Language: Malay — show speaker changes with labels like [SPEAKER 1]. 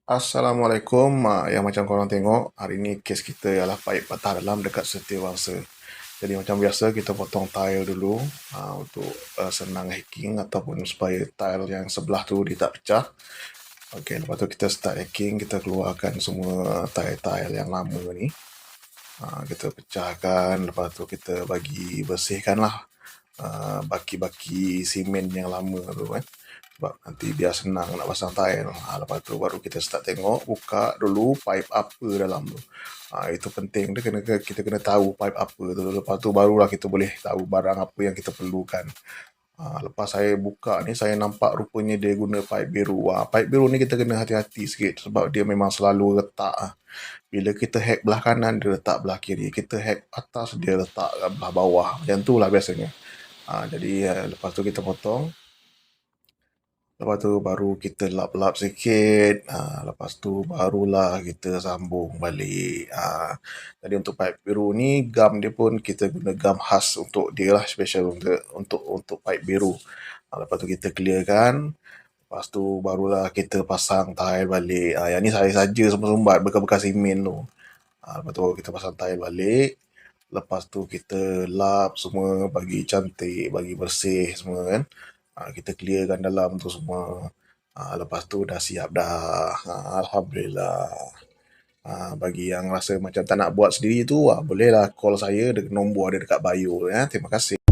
[SPEAKER 1] Assalamualaikum. Yang macam korang tengok, hari ni kes kita ialah paip patah dalam dekat setiawangsa. Jadi macam biasa kita potong tile dulu untuk senang hacking ataupun supaya tile yang sebelah tu dia tak pecah. Okey, lepas tu kita start hacking, kita keluarkan semua tile-tile yang lama ni. Kita pecahkan, lepas tu kita bagi bersihkan lah baki-baki simen yang lama tu kan. Sebab nanti biar senang nak pasang tile. Lepas tu baru kita start tengok, buka dulu pipe apa dalam tu. Itu penting, kita kena tahu pipe apa tu. Lepas tu barulah kita boleh tahu barang apa yang kita perlukan. Lepas saya buka ni, saya nampak rupanya dia guna pipe biru. Pipe biru ni kita kena hati-hati sikit sebab dia memang selalu retak. Bila kita hack belah kanan, dia letak belah kiri. Kita hack atas, dia letak belah bawah. Macam tu lah biasanya. Jadi lepas tu kita potong. Lepas tu baru kita lap-lap sikit. Lepas tu barulah kita sambung balik. Jadi untuk pipe biru ni, gam dia pun kita guna gam khas untuk dia lah. Special untuk pipe biru. Lepas tu kita clearkan. Lepas tu barulah kita pasang tile balik. Yang ni saya saja sumbat bekas-bekas simen tu. Lepas tu kita pasang tile balik. Lepas tu kita lap semua, bagi cantik, bagi bersih semua kan. Kita clearkan dalam tu semua. Lepas tu dah siap dah. Alhamdulillah. Bagi yang rasa macam tak nak buat sendiri tu, bolehlah call saya, nombor ada dekat bio ya. Terima kasih.